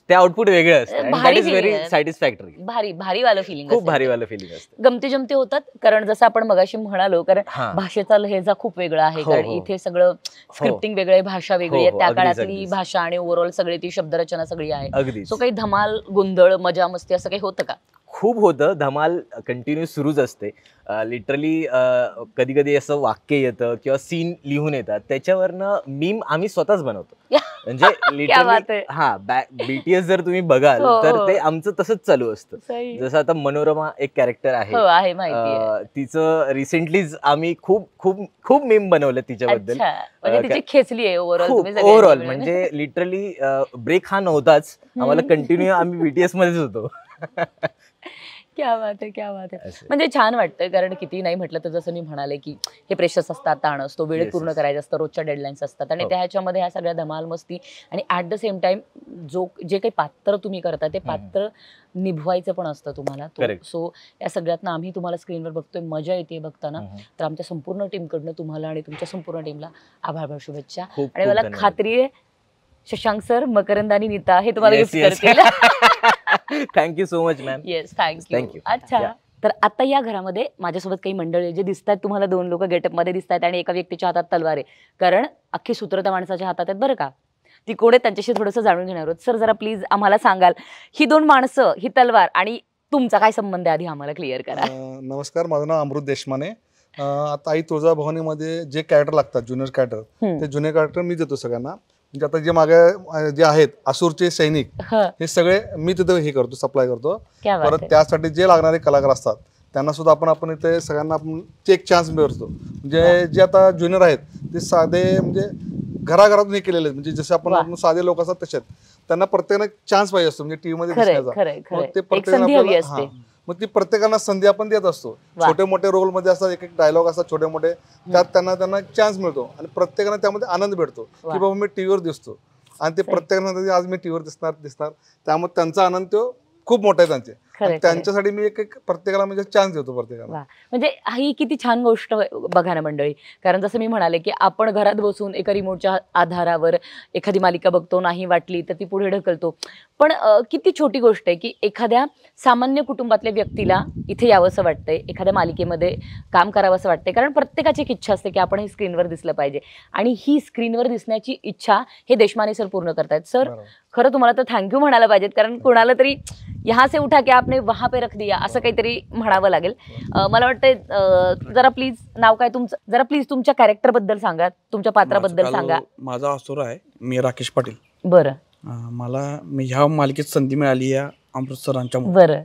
ते आउटपुट वेगळं असतं. That is very satisfactory. भारीवालं फिलिंग, खूप भारीवालं फिलिंग असतं. गमती जमती होतात, कारण जसं आपण मगाशी म्हणालो, कारण भाषेचा लहेजा खूप वेगळा आहे. कारण इथे सगळं स्क्रिप्टिंग वेगळं आहे, भाषा वेगळी आहे, त्या काळातली भाषा आणि ओव्हरऑल सगळी ती शब्दरचना सगळी आहे. सो काही धमाल, गोंधळ, मजा मस्ती असं काही होतं का? खूप होतं. धमाल कंटिन्यू सुरूच असते. लिटरली कधी कधी असं वाक्य येतं किंवा सीन लिहून येतात, त्याच्यावरनं मीम आम्ही स्वतःच बनवतो. म्हणजे लिटरली बीटीएस जर तुम्ही बघाल तर ते आमचं तसंच चालू असतं. जसं आता मनोरमा एक कॅरेक्टर आहे, तिचं रिसेंटलीच आम्ही खूप खूप खूप मीम बनवले तिच्याबद्दल. ओव्हरऑल म्हणजे लिटरली ब्रेक हा नव्हताच आम्हाला, कंटिन्यू आम्ही बीटीएस मध्येच होतो. क्या बात आहे. म्हणजे छान वाटतं, कारण किती नाही म्हटलं तर जसं मी म्हणाले की हे प्रेशर्स असतात, ताण असतो, वेळेत पूर्ण करायचं असतं, रोजच्या डेडलाईन्स असतात, आणि त्याच्यामध्ये ह्या सगळ्या धमाल मस्ती आणि ऍट द सेम टाइम जे काही पात्र तुम्ही करता ते पात्र निभवायचं पण असतं तुम्हाला. सो या सगळ्यातनं आम्ही तुम्हाला स्क्रीनवर बघतोय, मजा येते बघताना. तर आमच्या संपूर्ण टीमकडनं तुम्हाला आणि तुमच्या संपूर्ण टीमला आभार, शुभेच्छा. आणि मला खात्री आहे शशांक सर, मकरंद आणि नीता हे तुम्हाला गिफ्ट करतील. Thank you so much ma'am. Yes, thank you. अच्छा, तर आता या घरामध्ये माझ्यासोबत काही मंडळी जे दिसतात तुम्हाला, 2 लोक गेटअप मध्ये दिसतात आणि एका व्यक्तीच्या हातात तलवार आहे, कारण अख्खी सूत्र त्या माणसाच्या हातात आहेत बरं का. ती कोण आहे त्यांच्याशी थोडंसं जाणून घेणार आहोत. सर, जरा प्लीज आम्हाला सांगाल, ही 2 माणसं, ही तलवार आणि तुमचा काय संबंध आहे, आधी आम्हाला क्लिअर करा. नमस्कार, माझं नाव अमृत देशमाने. आता आई तुळजाभवानीमध्ये जे कॅरेक्टर लागतात, ज्युनियर कॅरेक्टर, ते ज्युनियर कॅरेक्टर मी देतो सगळ्यांना. म्हणजे आता जे मागे जे आहेत असुरचे सैनिक, हे सगळे मी तिथे हे करतो, सप्लाय करतो. परत त्यासाठी जे लागणारे कलाकार असतात त्यांना सुद्धा आपण इथे सगळ्यांना आपण एक चान्स मिळतो. म्हणजे जे आता ज्युनियर आहेत ते साधे म्हणजे घराघरातून हे केलेले आहेत, म्हणजे जसे आपण साधे लोक असतात तसे त्यांना प्रत्येकाने चान्स पाहिजे असतो, म्हणजे टीव्ही मध्ये दिसण्याचा. मग ते प्रत्येकाने मग ती प्रत्येकांना संधी आपण देत असतो. छोटे मोठे रोल मध्ये असतात, एक डायलॉग असतात छोटे मोठे, त्यात त्यांना चान्स मिळतो आणि प्रत्येकाने त्यामध्ये आनंद भेटतो की बाबा मी टीव्हीवर दिसतो, आणि ते प्रत्येकाने आज मी टीव्हीवर दिसणार. त्यामुळे त्यांचा आनंद तो खूप मोठा आहे त्यांचे. खरंय. त्यांच्यासाठी मी एक एक प्रत्येकाला म्हणजे चान्स देतो प्रत्येकाला. म्हणजे ही किती छान गोष्ट बघा ना मंडळी. कारण जसं मी म्हणाले की आपण घरात बसून एका रिमोटच्या आधारावर एखादी मालिका बघतो, नाही वाटली तर ती पुढे ढकलतो. पण किती छोटी गोष्ट आहे की एखाद्या सामान्य कुटुंबातल्या व्यक्तीला इथे यावंसं वाटतंय, एखाद्या मालिकेमध्ये काम करावंसं वाटतंय. कारण प्रत्येकाची एक इच्छा असते की आपण हे स्क्रीनवर दिसलं पाहिजे, आणि ही स्क्रीनवर दिसण्याची इच्छा हे देशमाने सर पूर्ण करतायत. सर खरं तुम्हाला तर थँक्यू म्हणायला पाहिजेत, कारण कोणाला तरी यहाँ से उठा के आपने वहां पे रख दिया असं काहीतरी म्हणावं लागेल. मला वाटतंय जरा प्लीज नाव काय तुमचं, जरा प्लीज तुमच्या कॅरेक्टर बद्दल सांगा, तुमच्या पात्राबद्दल सांगा. माझा असुर आहे, मी राकेश पाटील. बरं. मी ह्या मालिकेत संधी मिळाली या अमृत सरांच्या. बरं.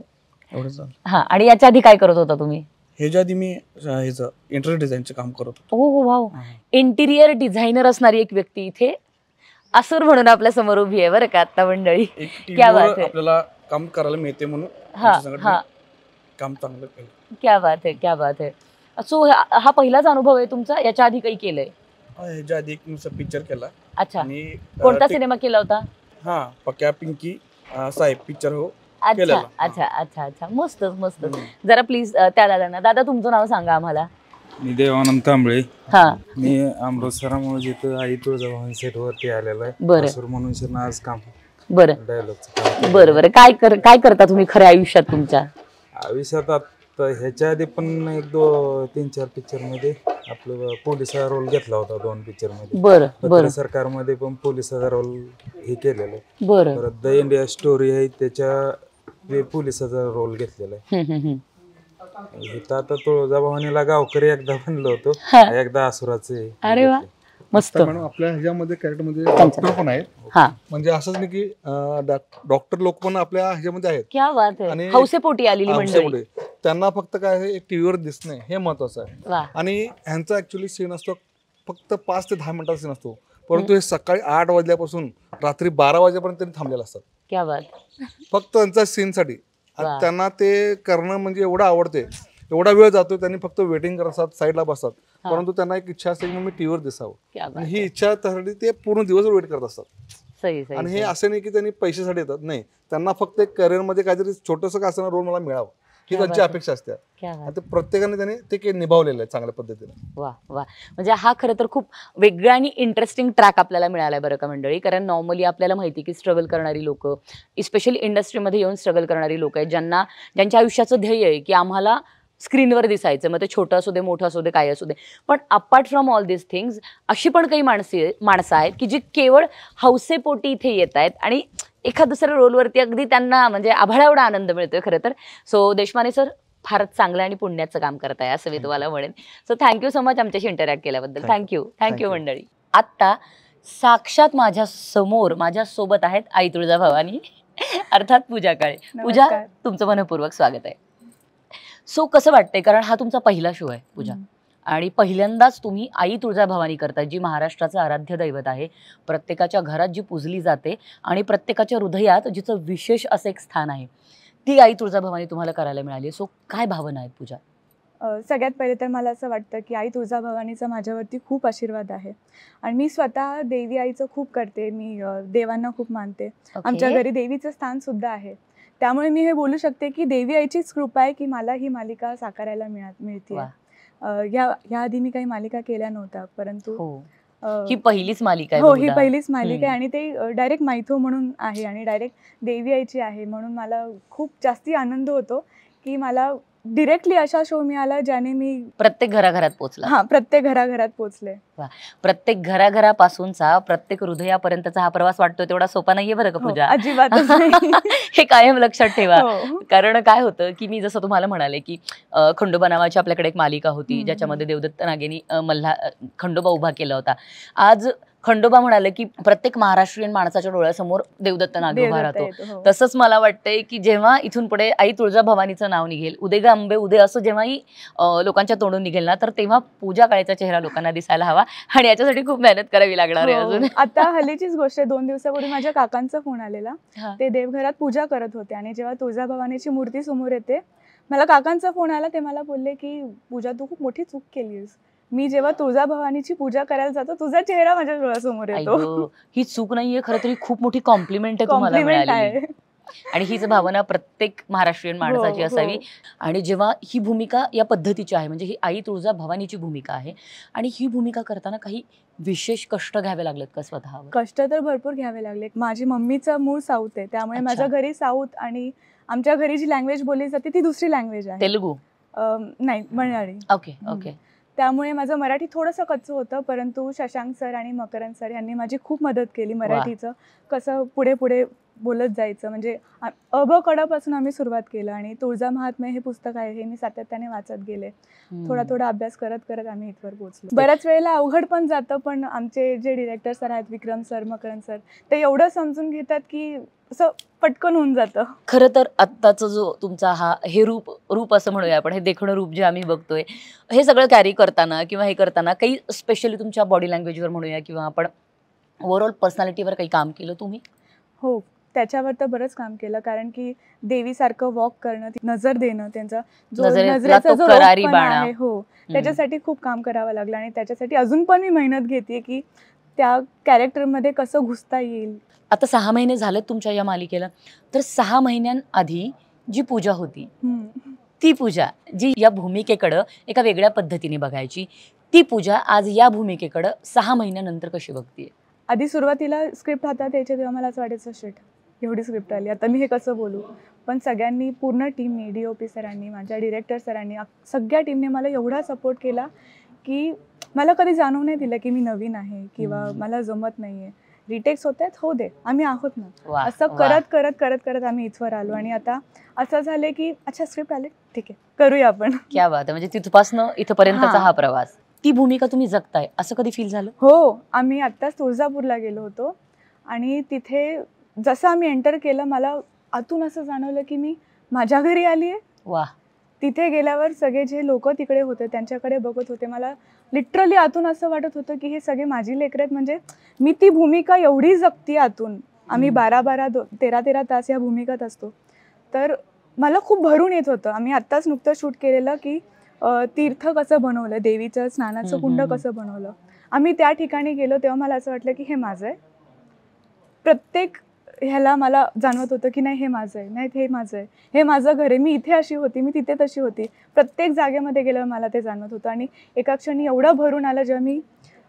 एवढंच. हा, आणि याच्या आधी काय करत होता तुम्ही? ह्याच्या आधी मी ह्याचं इंटेरियर डिझाईनचं काम करत होतो. हो वाव. इंटिरियर डिझायनर असणारी एक व्यक्ती इथे असुर म्हणून आपल्या समोर उभी आहे बरं का आता मंडळी. क्या बात आहे. आपल्याला काम करायला मिळते म्हणून काम चांगलं केलं. क्या बात आहे, क्या बात आहे. सो हा पहिलाच अनुभव आहे तुमचा? याच्या आधी काही केलंय? ह्याच्या आधी एक पिक्चर केला. अच्छा. कोणता सिनेमा केला होता? हा, पक्या पिंकी साहेब पिक्चर. हो. अच्छा अच्छा अच्छा अच्छा, मस्त मस्त. जरा प्लीज त्या दादा तुमचं नाव सांगा आम्हाला. मी देवानंद कांबळे. हा, मी अमृतसरामुळे जिथं आई तुळजाभवानी सेट वरती आलेलो आहे. बरं. म्हणून आज काम. बरं डायलॉगचं. बरं बरं. काय करता तुम्ही खऱ्या आयुष्यात तुमच्या? आयुष्यात आता ह्याच्या आधी पण 3-4 पिक्चर मध्ये आपलं पोलिसा रोल घेतला होता, 2 पिक्चर मध्ये. बरं. सरकारमध्ये पण पोलिसाचा रोल हे केलेला आहे. बरं. परत द इंडिया स्टोरी आहे, त्याच्या पोलिसाचा रोल घेतलेला आहे. इथं आता तुळजाभवानीला गावकरी एकदा बनलो होतो, एकदा असुराचे. अरे वा, मस्त. मॅडम आपल्या ह्याच्यामध्ये कॅरेक्टरमध्ये डॉक्टर पण आहेत. म्हणजे असंच नाही की डॉक्टर लोक पण आपल्या ह्याच्यामध्ये आहेत. क्या बात आहे. हौसेपोटी आलेली मंडळी. त्यांना फक्त काय आहे, एक टीव्हीवर दिसणे हे महत्वाचं आहे. आणि ह्यांचा ऍक्च्युअली सीन असतो फक्त 5 ते 10 मिनिटाचा सीन असतो, परंतु हे सकाळी 8 वाजल्यापासून रात्री 12 वाजेपर्यंत त्यांनी थांबलेले असतात. क्या बात. फक्त त्यांच्या सीनसाठी. त्यांना ते करणं म्हणजे एवढं आवडते, एवढा वेळ जातो, त्यांनी फक्त वेटिंग करतात, साईडला बसतात, परंतु त्यांना एक इच्छा असते की मी टीव्हीवर दिसावं, आणि ही इच्छा त्यासाठी ते पूर्ण दिवस वेट करत असतात. आणि हे असे नाही की त्यांनी पैशासाठी येतात, नाही, त्यांना फक्त एक करिअर मध्ये काहीतरी छोटंसं का असताना रोल मला मिळावं ही त्यांची अपेक्षा असते. प्रत्येकाने त्यांनी ते निभावलेलं आहे चांगल्या पद्धतीने. वा वा. म्हणजे हा खरं तर खूप वेगळा आणि इंटरेस्टिंग ट्रॅक आपल्याला मिळालाय बरं का मंडळी. कारण नॉर्मली आपल्याला माहिती की स्ट्रगल करणारी लोक, स्पेशली इंडस्ट्रीमध्ये येऊन स्ट्रगल करणारी लोक आहेत, ज्यांच्या आयुष्याचं ध्येय आहे की आम्हाला स्क्रीनवर दिसायचं, मग ते छोटं असू दे, मोठं असू दे, काय असू दे. पण apart from all this things अशी पण काही माणसं आहेत की जी केवळ हौसेपोटी इथे येत आहेत, आणि एखाद दुसऱ्या रोलवरती अगदी त्यांना म्हणजे आभाळा एवढा आनंद मिळतोय खरं तर. सो देशमाने सर फारच चांगलं आणि पुण्याचं काम करताय असं मी तुम्हाला म्हणेन. सो थँक्यू सो मच आमच्याशी इंटरॅक्ट केल्याबद्दल. थँक्यू मंडळी. आत्ता साक्षात माझ्या समोर माझ्यासोबत आहेत आई तुळजाभवानी अर्थात पूजा काळे. पूजा, तुमचं मनपूर्वक स्वागत आहे. सो कसं वाटतंय, कारण हा तुमचा पहिला शो आहे पूजा, आणि पहिल्यांदाच तुम्ही आई तुळजाभवानी करता, जी महाराष्ट्राचं आराध्य दैवत आहे, प्रत्येकाच्या घरात जी पूजली जाते आणि प्रत्येकाच्या हृदयात जिचं विशेष असं एक स्थान आहे, ती आई तुळजाभवानी तुम्हाला करायला मिळाली. सो काय भावना आहेत पूजा? सगळ्यात पहिले तर मला असं वाटतं की आई तुळजाभवानीचा माझ्यावरती खूप आशीर्वाद आहे, आणि मी स्वतः देवी आईचं खूप करते. मी देवांना खूप मानते. आमच्या घरी देवीचं स्थान सुद्धा आहे, त्यामुळे मी हे बोलू शकते की देवी आईचीच कृपा आहे की मला ही मालिका साकारायला मिळते. ह्या आधी मी काही मालिका केल्या नव्हत्या, परंतु ही पहिलीच मालिका आहे. हो, ही पहिलीच मालिका आहे, आणि ते डायरेक्ट मैथो म्हणून आहे आणि डायरेक्ट देवी आईची आहे, म्हणून मला खूप जास्ती आनंद होतो की मला डिरेक्टली अशा शो मिळाला ज्याने मी प्रत्येक घराघरात पोहोचला. हा, प्रत्येक घराघरात पोहोचले. प्रत्येक घराघरापासूनचा प्रत्येक हृदयापर्यंतचा हा प्रवास वाटतो तेवढा सोपा नाहीये बरं का पूजा. अजिबात हे कायम लक्षात ठेवा. कारण काय होतं की मी जसं तुम्हाला म्हणाले की खंडोबा नावाची आपल्याकडे एक मालिका होती, ज्याच्यामध्ये देवदत्त नागेनी खंडोबा उभा केला होता. आज खंडोबा म्हणाले की प्रत्येक महाराष्ट्रीयन माणसाच्या डोळ्यासमोर देवदत्त नाग उभा राहतो. तसंच मला वाटतंय की जेव्हा इथून पुढे आई तुळजाभवानीचं नाव निघेल, उदे गा अंबे उदे असं जेव्हाही लोकांच्या तोंडून निघेल ना, तर तेव्हा पूजा काळेचा चेहरा लोकांना दिसायला हवा, आणि याच्यासाठी खूप मेहनत करावी लागणार आहे अजून. आता हल्लीचीच गोष्ट आहे, 2 दिवसापूर्वी माझ्या काकांचा फोन आलेला. ते देवघरात पूजा करत होते, आणि जेव्हा तुळजाभवानीची मूर्ती समोर येते, मला काकांचा फोन आला. ते मला बोलले की पूजा, तू खूप मोठी चूक केलीस. मी जेव्हा तुळजाभवानीची पूजा करायला जातो, तुझा चेहरा माझ्या डोळ्यासमोर येतो. ही चूक नाहीये खरं तरी, खूप मोठी कॉम्प्लिमेंट आहे तुम्हाला मिळालेली. आणि हीच भावना प्रत्येक महाराष्ट्रीयन माणसाची असावी. आणि जेव्हा ही भूमिका या पद्धतीची आहे, म्हणजे ही आई तुळजा भवानीची भूमिका आहे, आणि ही भूमिका करताना काही विशेष कष्ट घ्यावे लागलेत का स्वतःवर? कष्ट तर भरपूर घ्यावे लागले. माझी मम्मीचं मूळ साऊथ आहे, त्यामुळे माझ्या घरी साऊथ आणि आमच्या घरी जी लँग्वेज बोलली जाते ती दुसरी लँग्वेज आहे. तेलुगू? नाही, मल्याळी. Okay okay. त्यामुळे माझं मराठी थोडंसं कच्चं होतं, परंतु शशांक सर आणि मकरंद सर यांनी माझी खूप मदत केली. मराठीचं कसं पुढे पुढे बोलत जायचं, म्हणजे अ ब कडापासून आम्ही सुरुवात केलं. आणि तुळजा महात्म्य हे पुस्तक आहे, हे मी सातत्याने वाचत गेले. थोडा थोडा अभ्यास करत करत आम्ही इथवर पोहोचलो. बऱ्याच वेळेला अवघड पण जातं, पण आमचे जे डिरेक्टर सर आहेत, विक्रम सर, मकरंद सर, ते एवढं समजून घेतात की असं पटकन होऊन जातं. खरं तर आत्ताचा जो तुमचा हे रूप असं म्हणूया आपण, हे देखणं रूप जे आम्ही बघतोय, हे सगळं कॅरी करताना किंवा हे करताना काही स्पेशली तुमच्या बॉडी लँग्वेजवर म्हणूया किंवा आपण ओव्हरऑल पर्सनॅलिटीवर काही काम केलं तुम्ही? हो, त्याच्यावर तर बरंच काम केलं, कारण की देवीसारखं वॉक करणं, नजर देणं, त्यांचा जो नजरेचा जो रोपपणा आहे, हो, त्याच्यासाठी खूप काम करावं लागलं. आणि त्याच्यासाठी अजून पण मी मेहनत घेते की त्या कॅरेक्टरमध्ये कसं घुसता येईल. आता 6 महिने झालेत तुमच्या या मालिकेला, तर 6 महिन्यांआधी जी पूजा होती, ती पूजा जी या भूमिकेकडं एका वेगळ्या पद्धतीने बघायची, ती पूजा आज या भूमिकेकडं 6 महिन्यानंतर कशी बघतीये? आधी सुरुवातीला स्क्रिप्ट हातात यायचे तेव्हा मला असं वाटायचं, शिट, एवढी स्क्रिप्ट आली, आता मी हे कसं बोलू. पण सगळ्यांनी, पूर्ण टीमनी, DOP सरांनी, माझ्या डिरेक्टर सरांनी, सगळ्या टीमने मला एवढा सपोर्ट केला की मला कधी जाणवू नाही दिलं की मी नवीन आहे किंवा मला जमत नाहीये. रिटेक्स होत आहेत, हो दे, आम्ही आहोत ना. असं करत करत करत करत आम्ही इथवर आलो. आणि आता असं झालंय की अच्छा, स्क्रिप्ट आले, ठीक आहे, करूया आपण. क्या बात आहे. म्हणजे तिथपासनं इथपर्यंतचा हा प्रवास, ती भूमिका तुम्ही जगताय असं कधी फील झालं? हो, आम्ही आत्ताच तुळजापूरला गेलो होतो आणि तिथे जसं आम्ही एंटर केलं, मला आतून असं जाणवलं की मी माझ्या घरी आली आहे. वा. तिथे गेल्यावर सगळे जे लोक तिकडे होते त्यांच्याकडे बघत होते, मला लिटरली आतून असं वाटत होतं की हे सगळे माझी लेकरं आहेत. म्हणजे मी ती भूमिका एवढी जगती आतून. आम्ही 12-12, 13-13 तास या भूमिकात असतो, तर मला खूप भरून येत होतं. आम्ही आत्ताच नुकतं शूट केलेलं की तीर्थ कसं बनवलं, देवीचं स्नानाचं कुंड कसं बनवलं. आम्ही त्या ठिकाणी गेलो तेव्हा मला असं वाटलं की हे माझं आहे. प्रत्येक ह्याला मला जाणवत होतं की नाही, हे माझं आहे, नाही हे माझं आहे, हे माझं घर आहे, मी इथे अशी होती, मी तिथे तशी होती. प्रत्येक जागेमध्ये गेल्यावर मला ते जाणवत होतं. आणि एका क्षणी एवढं भरून आलं जेव्हा मी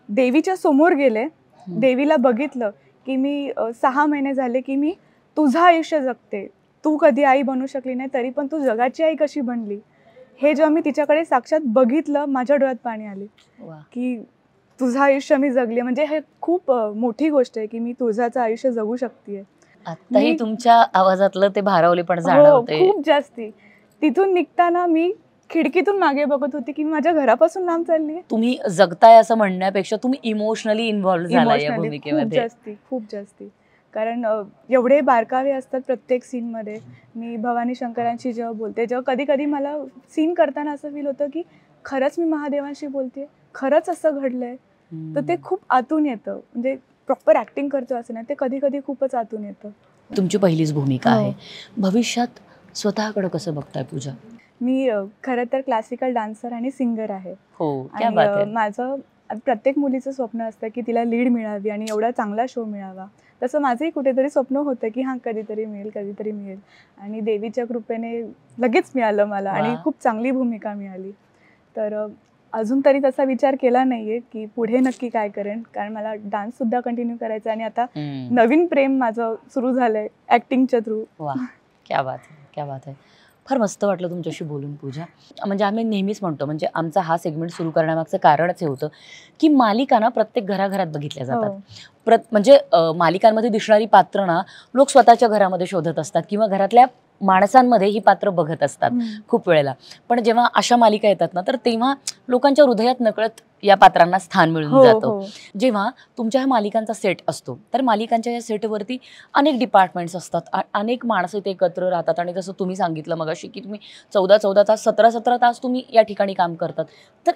देवीच्या समोर गेले, देवीला बघितलं की मी 6 महिने झाले की मी तुझं आयुष्य जगते, तू कधी आई बनू शकली नाही तरी पण तू जगाची आई कशी बनली, हे जेव्हा मी तिच्याकडे साक्षात बघितलं, माझ्या डोळ्यात पाणी आले की तुझं आयुष्य मी जगले. म्हणजे हे खूप मोठी गोष्ट आहे की मी तुझ्याचं आयुष्य जगू शकते. आताही तुमच्या आवाजातलं ते भारावले पण जाणवते. खूप जास्ती. तिथून निघताना मी खिडकीतून मागे बघत होते की माझ्या घरापासून लांब चालली आहे. तुम्ही जगताय असं म्हणण्यापेक्षा तुम्ही इमोशनली इन्व्हॉल्व झालाय या भूमिकेमध्ये. खूप जास्ती. कारण एवढे बारकावे असतात प्रत्येक सीनमध्ये. मी भवानी शंकरांशी जेव्हा बोलते, जेव्हा कधी कधी मला सीन करताना असं फील होतं की खरंच मी महादेवांशी बोलते, खरंच असं घडलंय. तर ते खूप आतून येतं. म्हणजे प्रॉपर ऍक्टिंग करतो असं नाही, ते कधी कधी खूपच आतून येतं. तुमची पहिलीच भूमिका आहे. भविष्यात स्वतःकडे कसं बघताय पूजा? मी खरं तर क्लासिकल डान्सर आणि सिंगर आहे. हो, माझं प्रत्येक मुलीचं स्वप्न असतं की तिला लीड मिळावी आणि एवढा चांगला शो मिळावा. तसं माझंही कुठेतरी स्वप्न होतं की हां, कधीतरी मिळेल. आणि देवीच्या कृपेने लगेच मिळालं मला आणि खूप चांगली भूमिका मिळाली. तर अजून तरी तसा विचार केला नाहीये की पुढे नक्की काय करेन, कारण मला डान्स सुद्धा कंटिन्यू करायचा आणि आता नवीन प्रेम माझं सुरू झालंय ऍक्टिंगच्या थ्रू. वा, क्या बात आहे, क्या बात आहे. फार मस्त वाटलं तुमच्याशी बोलून पूजा. म्हणजे आम्ही नेहमीच म्हणतो, म्हणजे आमचा हा सेगमेंट सुरू करण्यामागचं कारणच हे होतं की मालिकांना प्रत्येक घराघरात बघितल्या जातात. म्हणजे मालिकांमध्ये दिसणारी पात्र ना लोक स्वतःच्या घरामध्ये शोधत असतात किंवा घरातल्या माणसांमध्ये ही पात्र बघत असतात खूप वेळेला. पण जेव्हा अशा मालिका येतात ना, तर तेव्हा लोकांच्या हृदयात नकळत या पात्रांना स्थान मिळून जातं. जेव्हा तुमच्या ह्या मालिकांचा सेट असतो, तर मालिकांच्या या सेटवरती अनेक डिपार्टमेंट्स असतात, अनेक माणसं इथे एकत्र राहतात. आणि जसं तुम्ही सांगितलं मगाशी की तुम्ही 14-14 तास, 17-17 तास तुम्ही या ठिकाणी काम करतात, तर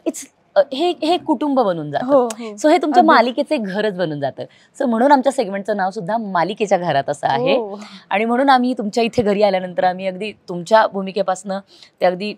हे कुटुंब बनून जातं. सो हे तुमच्या मालिकेचे घरच बनून जातं. सो म्हणून आमच्या सेगमेंटचं नाव सुद्धा मालिकेच्या घरात असं आहे. आणि म्हणून आम्ही तुमच्या इथे घरी आल्यानंतर आम्ही अगदी तुमच्या भूमिकेपासनं ते अगदी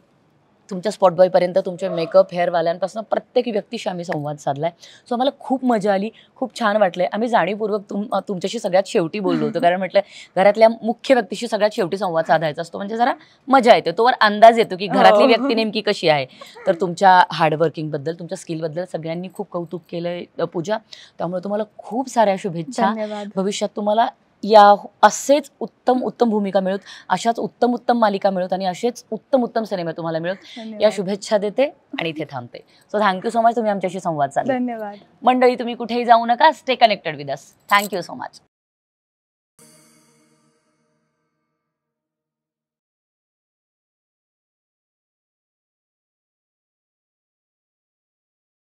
तुमच्या स्पॉट बॉयपर्यंत तुमच्या मेकअप हेअरवाल्यांपासून प्रत्येक व्यक्तीशी आम्ही संवाद साधलाय. सो आम्हाला खूप मजा आली, खूप छान वाटलंय. आम्ही जाणीवपूर्वक तुमच्याशी सगळ्यात शेवटी बोललो होतो, कारण म्हटलं घरातल्या मुख्य व्यक्तीशी सगळ्यात शेवटी संवाद साधायचा असतो, म्हणजे जरा मजा येते, तोवर अंदाज येतो की घरातली व्यक्ती नेमकी कशी आहे. तर तुमच्या हार्डवर्किंगबद्दल, तुमच्या स्किलबद्दल सगळ्यांनी खूप कौतुक केलंय पूजा. त्यामुळे तुम्हाला खूप साऱ्या शुभेच्छा. भविष्यात तुम्हाला या असेच उत्तम उत्तम भूमिका मिळत, अशाच उत्तम उत्तम मालिका मिळत आणि असेच उत्तम उत्तम सिनेमे तुम्हाला मिळत, या शुभेच्छा देते आणि इथे थांबते. सो थँक्यू सो मच, तुम्ही आमच्याशी संवाद साधला. धन्यवाद. मंडळी, तुम्ही कुठेही जाऊ नका, stay connected with us. Thank you so much.